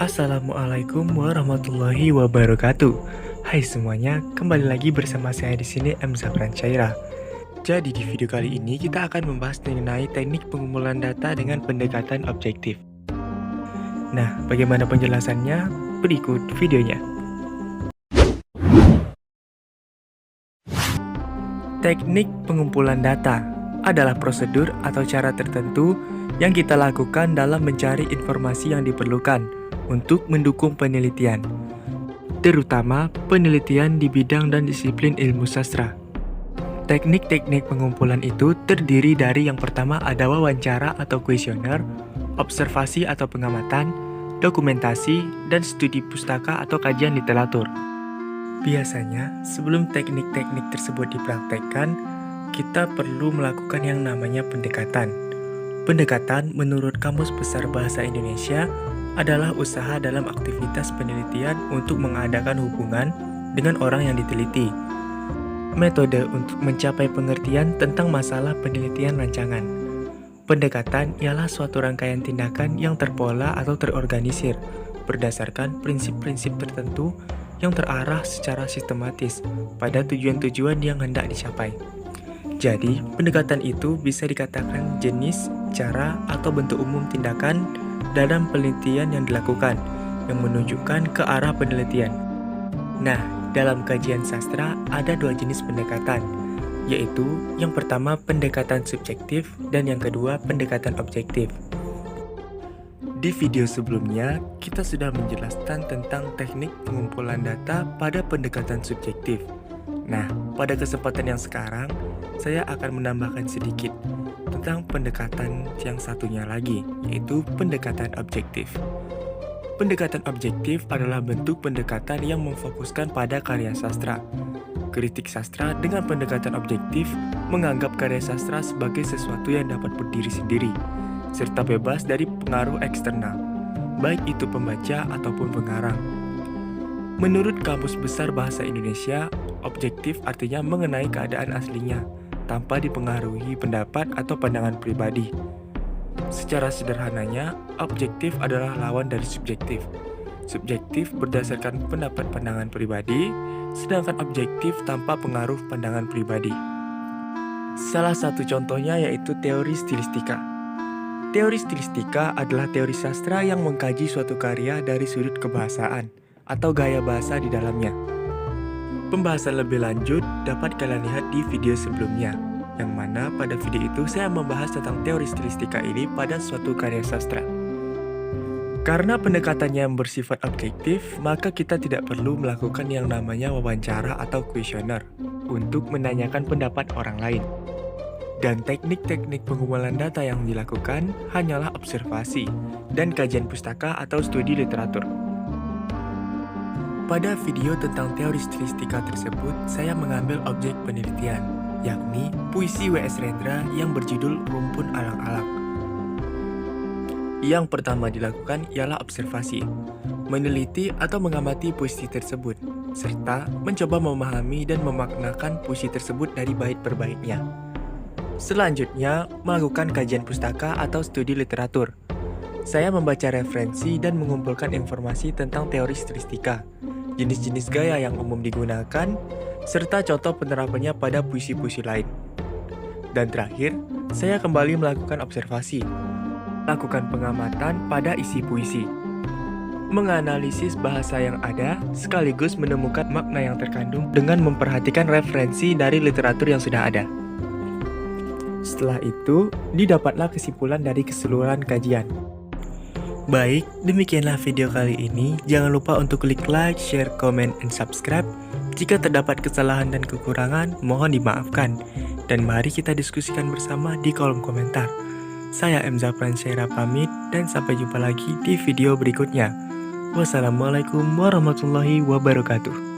Assalamualaikum warahmatullahi wabarakatuh. Hai semuanya, kembali lagi bersama saya di sini M. Zafran Syairah. Jadi di video kali ini kita akan membahas mengenai teknik pengumpulan data dengan pendekatan objektif. Nah, bagaimana penjelasannya? Berikut videonya. Teknik pengumpulan data adalah prosedur atau cara tertentu yang kita lakukan dalam mencari informasi yang diperlukan untuk mendukung penelitian, terutama penelitian di bidang dan disiplin ilmu sastra. Teknik-teknik pengumpulan itu terdiri dari yang pertama ada wawancara atau kuesioner, observasi atau pengamatan, dokumentasi, dan studi pustaka atau kajian literatur. Biasanya, sebelum teknik-teknik tersebut dipraktekkan, kita perlu melakukan yang namanya pendekatan. Pendekatan menurut Kamus Besar Bahasa Indonesia adalah usaha dalam aktivitas penelitian untuk mengadakan hubungan dengan orang yang diteliti. Metode untuk mencapai pengertian tentang masalah penelitian rancangan. Pendekatan ialah suatu rangkaian tindakan yang terpola atau terorganisir berdasarkan prinsip-prinsip tertentu yang terarah secara sistematis pada tujuan-tujuan yang hendak dicapai. Jadi, pendekatan itu bisa dikatakan jenis, cara, atau bentuk umum tindakan dalam penelitian yang dilakukan, yang menunjukkan ke arah penelitian. Nah, dalam kajian sastra ada dua jenis pendekatan, yaitu yang pertama pendekatan subjektif dan yang kedua pendekatan objektif. Di video sebelumnya, kita sudah menjelaskan tentang teknik pengumpulan data pada pendekatan subjektif. Nah, pada kesempatan yang sekarang, saya akan menambahkan sedikit tentang pendekatan yang satunya lagi, yaitu pendekatan objektif. Pendekatan objektif adalah bentuk pendekatan yang memfokuskan pada karya sastra. Kritik sastra dengan pendekatan objektif menganggap karya sastra sebagai sesuatu yang dapat berdiri sendiri, serta bebas dari pengaruh eksternal, baik itu pembaca ataupun pengarang. Menurut Kamus Besar Bahasa Indonesia, objektif artinya mengenai keadaan aslinya, tanpa dipengaruhi pendapat atau pandangan pribadi. Secara sederhananya, objektif adalah lawan dari subjektif. Subjektif berdasarkan pendapat pandangan pribadi, sedangkan objektif tanpa pengaruh pandangan pribadi. Salah satu contohnya yaitu teori stilistika. Teori stilistika adalah teori sastra yang mengkaji suatu karya dari sudut kebahasaan atau gaya bahasa di dalamnya. Pembahasan lebih lanjut dapat kalian lihat di video sebelumnya, yang mana pada video itu saya membahas tentang teori stilistika ini pada suatu karya sastra. Karena pendekatannya yang bersifat objektif, maka kita tidak perlu melakukan yang namanya wawancara atau kuesioner untuk menanyakan pendapat orang lain. Dan teknik-teknik pengumpulan data yang dilakukan hanyalah observasi dan kajian pustaka atau studi literatur. Pada video tentang teori stilistika tersebut, saya mengambil objek penelitian, yakni puisi W.S. Rendra yang berjudul Rumpun Alang-alang. Yang pertama dilakukan ialah observasi, meneliti atau mengamati puisi tersebut, serta mencoba memahami dan memaknakan puisi tersebut dari bait per baitnya. Selanjutnya, melakukan kajian pustaka atau studi literatur. Saya membaca referensi dan mengumpulkan informasi tentang teori stilistika, jenis-jenis gaya yang umum digunakan, serta contoh penerapannya pada puisi-puisi lain. Dan terakhir, saya kembali melakukan observasi, lakukan pengamatan pada isi puisi, menganalisis bahasa yang ada, sekaligus menemukan makna yang terkandung dengan memperhatikan referensi dari literatur yang sudah ada. Setelah itu, didapatlah kesimpulan dari keseluruhan kajian. Baik, demikianlah video kali ini. Jangan lupa untuk klik like, share, comment, and subscribe. Jika terdapat kesalahan dan kekurangan, mohon dimaafkan. Dan mari kita diskusikan bersama di kolom komentar. Saya M. Zafran Syairah pamit, dan sampai jumpa lagi di video berikutnya. Wassalamualaikum warahmatullahi wabarakatuh.